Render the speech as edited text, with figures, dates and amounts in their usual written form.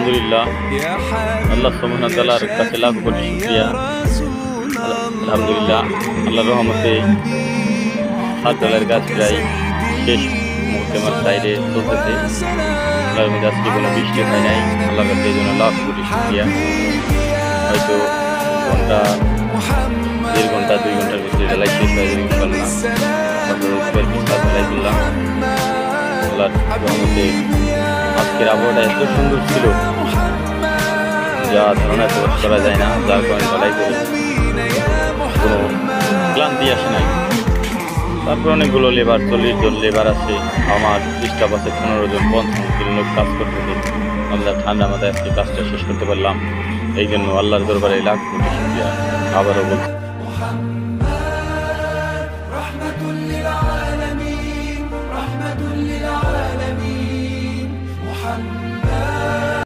আলহামদুলিল্লাহ, আল্লাহ সুবহানাহু ওয়া তাআলার কাছে লাখ কোটি শুকরিয়া। আলহামদুলিল্লাহ, আল্লাহর রহমতে হাত জলের গাছ প্রায় শেষ মুহূর্তে আমার সাইডে চলতেছে। আল্লাহর মধ্যে আজকে কোনো বৃষ্টি হয় নাই, আল্লাহর কাছে এই জন্য লাখ কোটি শুকরিয়া। হয়তো ঘন্টা 1.5 ঘন্টা 2 ঘন্টার ভিতরে ঢালাই শেষ হয়ে যাবে ইনশাল্লাহ। ঢালাই করলাম আল্লাহর রহমতে। আজকের আবহাওয়াটা এত সুন্দর ছিল যা ধারণা প্রকাশ করা যায় না, যার কারণে ঢালাই করে কোনো ক্লান্তি আসে নাই। তারপর অনেকগুলো লেবার, 40 জন লেবার আছে, আমার স্টাফ আছে 15 জন, 50 জন লোক কাজ করতেছে। আমরা ঠান্ডা মাথায় আজকে কাজটা শেষ করতে পারলাম, এই জন্য আল্লাহর দরবারে লাখ কোটি শুকরিয়া। আবারও বলছি